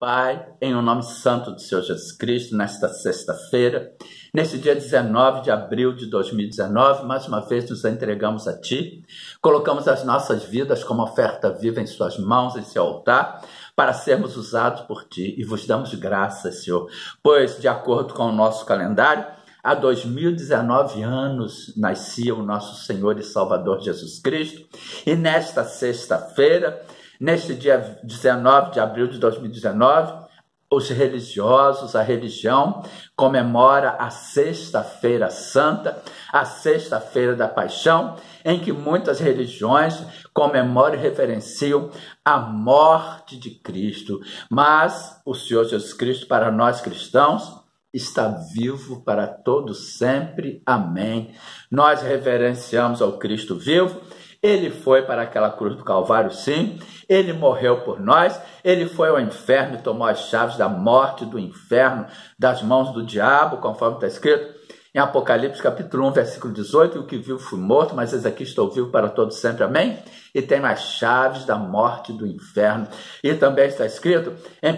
Pai, em o nome santo do Senhor Jesus Cristo, nesta sexta-feira, nesse dia 19 de abril de 2019, mais uma vez nos entregamos a Ti, colocamos as nossas vidas como oferta viva em Suas mãos, em Seu altar, para sermos usados por Ti, e vos damos graças, Senhor, pois, de acordo com o nosso calendário, há 2019 anos nascia o nosso Senhor e Salvador Jesus Cristo, e nesta sexta-feira, neste dia 19 de abril de 2019, os religiosos, a religião, comemora a Sexta-feira Santa, a Sexta-feira da Paixão, em que muitas religiões comemoram e reverenciam a morte de Cristo. Mas o Senhor Jesus Cristo, para nós cristãos, está vivo para todos sempre. Amém. Nós reverenciamos ao Cristo vivo. Ele foi para aquela cruz do Calvário, sim. Ele morreu por nós. Ele foi ao inferno e tomou as chaves da morte, do inferno, das mãos do diabo, conforme está escrito em Apocalipse, capítulo 1, versículo 18. O que viu fui morto, mas eis aqui estou vivo para todos sempre. Amém? E tem as chaves da morte e do inferno. E também está escrito em 1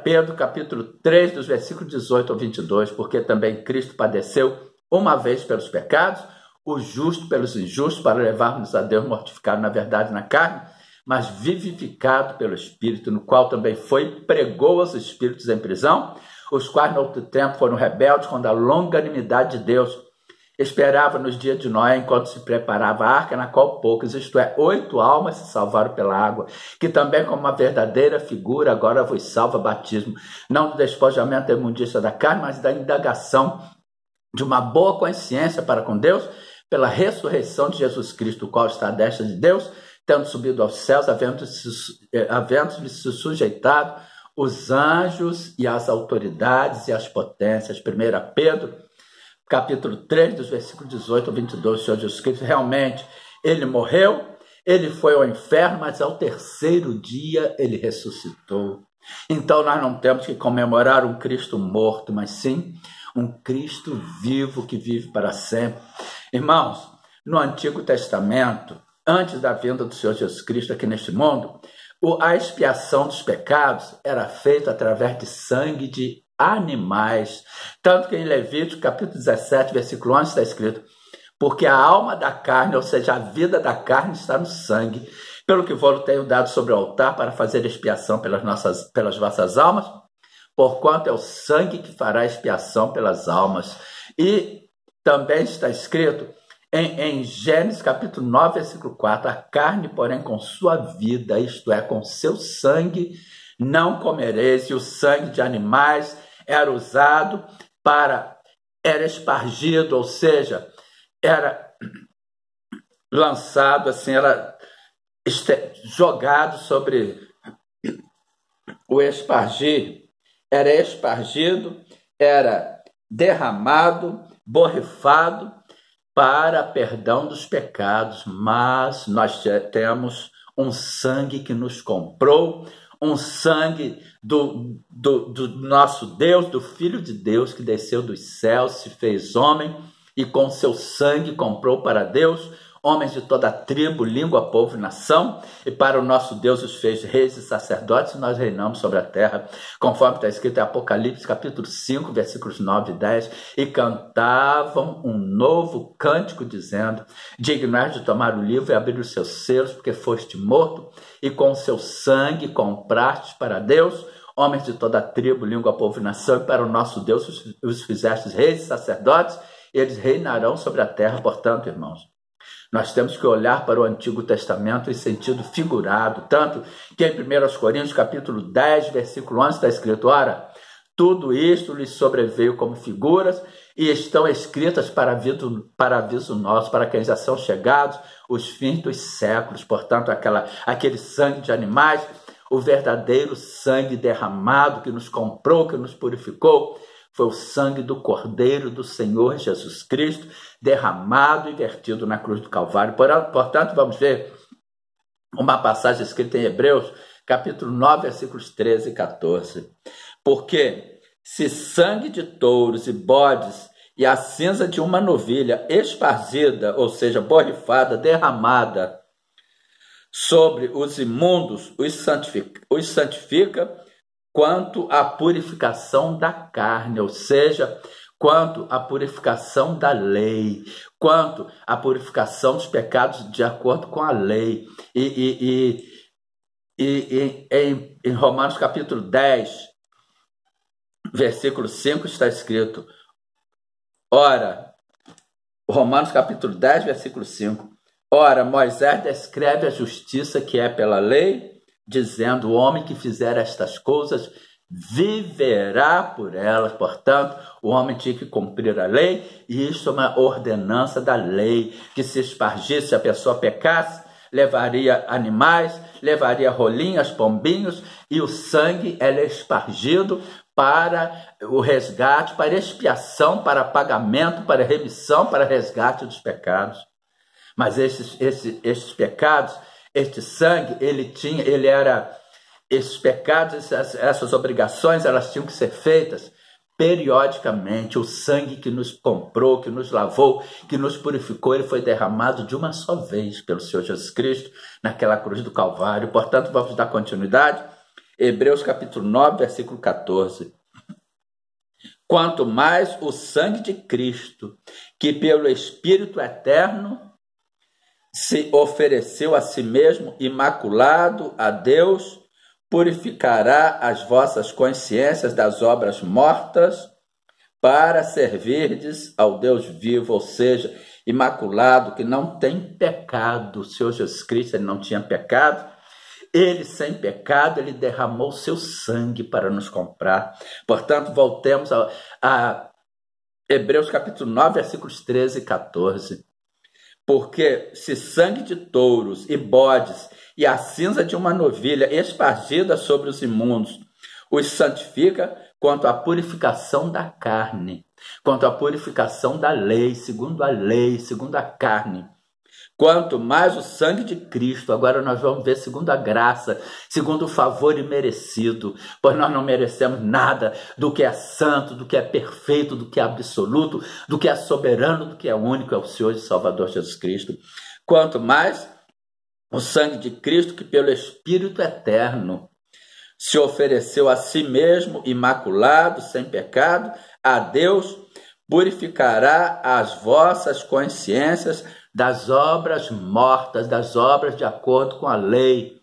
Pedro, capítulo 3, dos versículos 18 ao 22, porque também Cristo padeceu uma vez pelos pecados, o justo pelos injustos, para levarmos a Deus mortificado na verdade na carne, mas vivificado pelo Espírito, no qual também pregou aos espíritos em prisão, os quais no outro tempo foram rebeldes quando a longanimidade de Deus esperava nos dias de Noé, enquanto se preparava a arca, na qual poucos, isto é, 8 almas se salvaram pela água, que também como uma verdadeira figura agora vos salva batismo, não do despojamento da imundícia da carne, mas da indagação de uma boa consciência para com Deus, pela ressurreição de Jesus Cristo, o qual está à destra de Deus, tendo subido aos céus, havendo-lhe se sujeitado os anjos e as autoridades e as potências. 1 Pedro, capítulo 3, dos versículos 18 ao 22, o Senhor Jesus Cristo, realmente, ele morreu, ele foi ao inferno, mas ao terceiro dia ele ressuscitou. Então nós não temos que comemorar um Cristo morto, mas sim um Cristo vivo que vive para sempre. Irmãos, no Antigo Testamento, antes da vinda do Senhor Jesus Cristo aqui neste mundo, a expiação dos pecados era feita através de sangue de animais. Tanto que em Levítico, capítulo 17, versículo 11, está escrito: porque a alma da carne, ou seja, a vida da carne, está no sangue. Pelo que vos tenho dado sobre o altar para fazer expiação pelas vossas almas, porquanto é o sangue que fará expiação pelas almas. E também está escrito em Gênesis capítulo 9, versículo 4, a carne, porém, com sua vida, isto é, com seu sangue, não comereis. E o sangue de animais era usado era espargido, ou seja, era lançado, assim, era jogado sobre o espargir, era espargido, era derramado, borrifado para perdão dos pecados. Mas nós temos um sangue que nos comprou, um sangue do nosso Deus, do Filho de Deus, que desceu dos céus, se fez homem e com seu sangue comprou para Deus homens de toda a tribo, língua, povo e nação, e para o nosso Deus os fez reis e sacerdotes, e nós reinamos sobre a terra, conforme está escrito em Apocalipse, capítulo 5, versículos 9 e 10, e cantavam um novo cântico, dizendo: digno és de tomar o livro e abrir os seus selos, porque foste morto, e com o seu sangue compraste para Deus homens de toda a tribo, língua, povo e nação, e para o nosso Deus os fizestes reis e sacerdotes, e eles reinarão sobre a terra. Portanto, irmãos, nós temos que olhar para o Antigo Testamento em sentido figurado, tanto que em 1 Coríntios, capítulo 10, versículo 11, está escrito: ora, tudo isto lhes sobreveio como figuras e estão escritas para aviso nosso, para quem já são chegados os fins dos séculos. Portanto, aquele sangue de animais, o verdadeiro sangue derramado que nos comprou, que nos purificou, foi o sangue do Cordeiro do Senhor Jesus Cristo, derramado e vertido na cruz do Calvário. Portanto, vamos ver uma passagem escrita em Hebreus, capítulo 9, versículos 13 e 14. Porque se sangue de touros e bodes e a cinza de uma novilha esparzida, ou seja, borrifada, derramada sobre os imundos, os santifica, quanto à purificação da carne, ou seja, quanto à purificação da lei, quanto à purificação dos pecados de acordo com a lei. Em Romanos capítulo 10, versículo 5 está escrito, ora, Romanos capítulo 10, versículo 5, ora, Moisés descreve a justiça que é pela lei, dizendo, o homem que fizer estas coisas viverá por elas. Portanto, o homem tinha que cumprir a lei, e isso é uma ordenança da lei, que se espargisse, a pessoa pecasse, levaria animais, levaria rolinhas, pombinhos, e o sangue é espargido para o resgate, para expiação, para pagamento, para remissão, para resgate dos pecados. Mas esses pecados, este sangue, esses pecados, essas obrigações, elas tinham que ser feitas periodicamente. O sangue que nos comprou, que nos lavou, que nos purificou, ele foi derramado de uma só vez pelo Senhor Jesus Cristo naquela cruz do Calvário. Portanto, vamos dar continuidade. Hebreus capítulo 9, versículo 14. Quanto mais o sangue de Cristo, que pelo Espírito eterno se ofereceu a si mesmo imaculado a Deus, purificará as vossas consciências das obras mortas para servirdes ao Deus vivo, ou seja, imaculado, que não tem pecado. O Senhor Jesus Cristo, ele não tinha pecado, ele sem pecado, ele derramou seu sangue para nos comprar. Portanto, voltemos a Hebreus capítulo 9, versículos 13 e 14. Porque se sangue de touros e bodes e a cinza de uma novilha espargida sobre os imundos os santifica, quanto à purificação da carne, quanto à purificação da lei, segundo a carne, quanto mais o sangue de Cristo. Agora nós vamos ver segundo a graça, segundo o favor imerecido, pois nós não merecemos nada do que é santo, do que é perfeito, do que é absoluto, do que é soberano, do que é único, é o Senhor e Salvador Jesus Cristo. Quanto mais o sangue de Cristo, que pelo Espírito eterno se ofereceu a si mesmo, imaculado, sem pecado, a Deus, purificará as vossas consciências das obras mortas, das obras de acordo com a lei,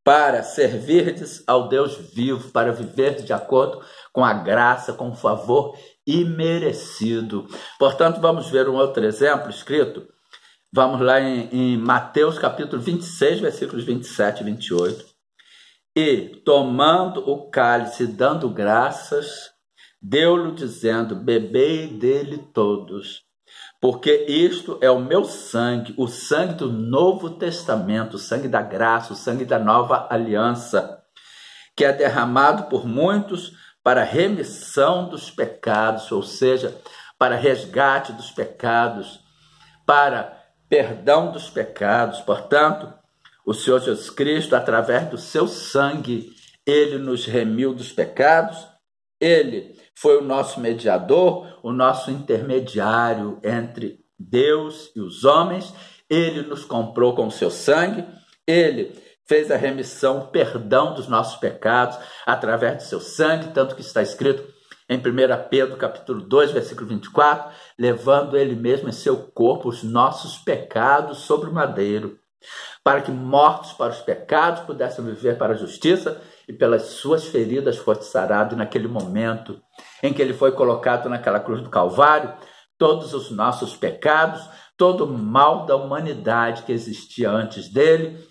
para servirdes ao Deus vivo, para viver de acordo com a graça, com o favor imerecido. Portanto, vamos ver um outro exemplo escrito. Vamos lá em Mateus capítulo 26, versículos 27 e 28. E, tomando o cálice, dando graças, deu-lhe dizendo, bebei dele todos, porque isto é o meu sangue, o sangue do Novo Testamento, o sangue da graça, o sangue da nova aliança, que é derramado por muitos para remissão dos pecados, ou seja, para resgate dos pecados, para perdão dos pecados. Portanto, o Senhor Jesus Cristo, através do seu sangue, ele nos remiu dos pecados, ele foi o nosso mediador, o nosso intermediário entre Deus e os homens, ele nos comprou com o seu sangue, ele fez a remissão, o perdão dos nossos pecados através do seu sangue, tanto que está escrito em 1 Pedro capítulo 2, versículo 24, levando ele mesmo em seu corpo os nossos pecados sobre o madeiro, para que mortos para os pecados pudessem viver para a justiça, e pelas suas feridas fosse sarado. E naquele momento em que ele foi colocado naquela cruz do Calvário, todos os nossos pecados, todo o mal da humanidade que existia antes dele,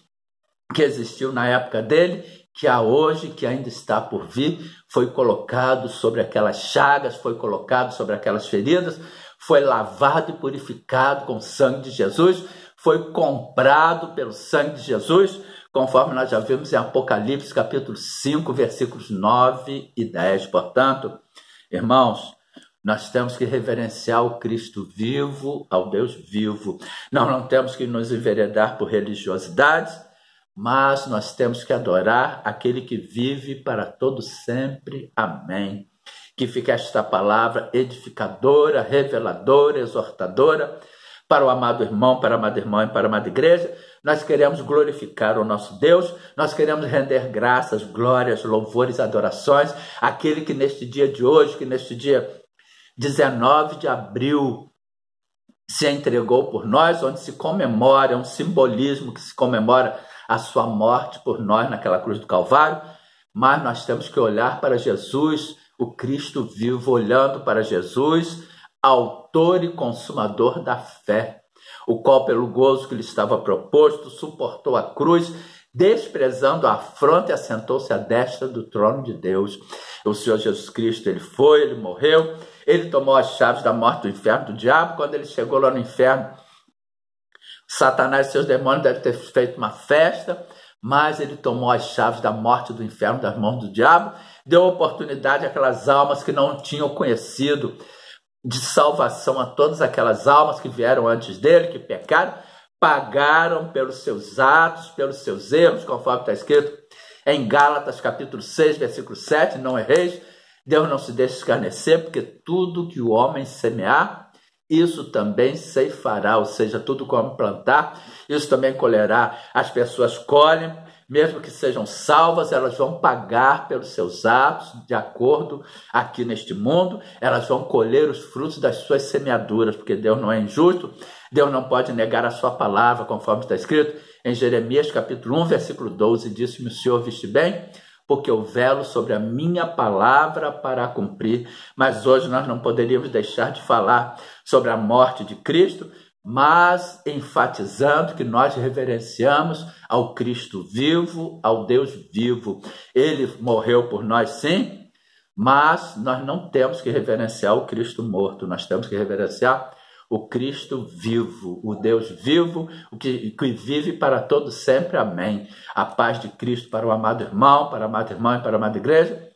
que existiu na época dele, que há hoje, que ainda está por vir, foi colocado sobre aquelas chagas, foi colocado sobre aquelas feridas, foi lavado e purificado com o sangue de Jesus, foi comprado pelo sangue de Jesus, conforme nós já vimos em Apocalipse capítulo 5, versículos 9 e 10. Portanto, irmãos, nós temos que reverenciar o Cristo vivo, ao Deus vivo. Nós não temos que nos enveredar por religiosidades, mas nós temos que adorar aquele que vive para todo sempre. Amém. Que fique esta palavra edificadora, reveladora, exortadora, para o amado irmão, para a amada irmã e para a amada igreja, nós queremos glorificar o nosso Deus, nós queremos render graças, glórias, louvores, adorações àquele que neste dia de hoje, que neste dia 19 de abril, se entregou por nós, onde se comemora, é um simbolismo que se comemora a sua morte por nós naquela cruz do Calvário, mas nós temos que olhar para Jesus, o Cristo vivo, olhando para Jesus, autor e consumador da fé, o qual pelo gozo que lhe estava proposto, suportou a cruz, desprezando a afronta e assentou-se à destra do trono de Deus. O Senhor Jesus Cristo, ele morreu, ele tomou as chaves da morte do inferno, do diabo. Quando ele chegou lá no inferno, Satanás e seus demônios devem ter feito uma festa, mas ele tomou as chaves da morte do inferno das mãos do diabo, deu oportunidade àquelas almas que não tinham conhecido de salvação, a todas aquelas almas que vieram antes dele, que pecaram, pagaram pelos seus atos, pelos seus erros, conforme está escrito em Gálatas capítulo 6, versículo 7, não erreis, Deus não se deixa escarnecer, porque tudo que o homem semear, isso também ceifará, ou seja, tudo que o homem plantar, isso também colherá. As pessoas colhem, mesmo que sejam salvas, elas vão pagar pelos seus atos, de acordo aqui neste mundo, elas vão colher os frutos das suas semeaduras, porque Deus não é injusto, Deus não pode negar a sua palavra, conforme está escrito em Jeremias capítulo 1, versículo 12, disse-me o Senhor, viste bem, porque eu velo sobre a minha palavra para cumprir. Mas hoje nós não poderíamos deixar de falar sobre a morte de Cristo, mas enfatizando que nós reverenciamos ao Cristo vivo, ao Deus vivo. Ele morreu por nós, sim, mas nós não temos que reverenciar o Cristo morto, nós temos que reverenciar o Cristo vivo, o Deus vivo, o que vive para todo sempre, amém. A paz de Cristo para o amado irmão, para a amada irmã e para a amada igreja.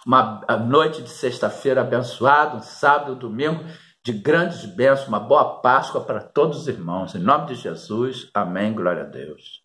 Uma noite de sexta-feira abençoada, um sábado, um domingo de grandes bênçãos, uma boa Páscoa para todos os irmãos. Em nome de Jesus, amém, glória a Deus.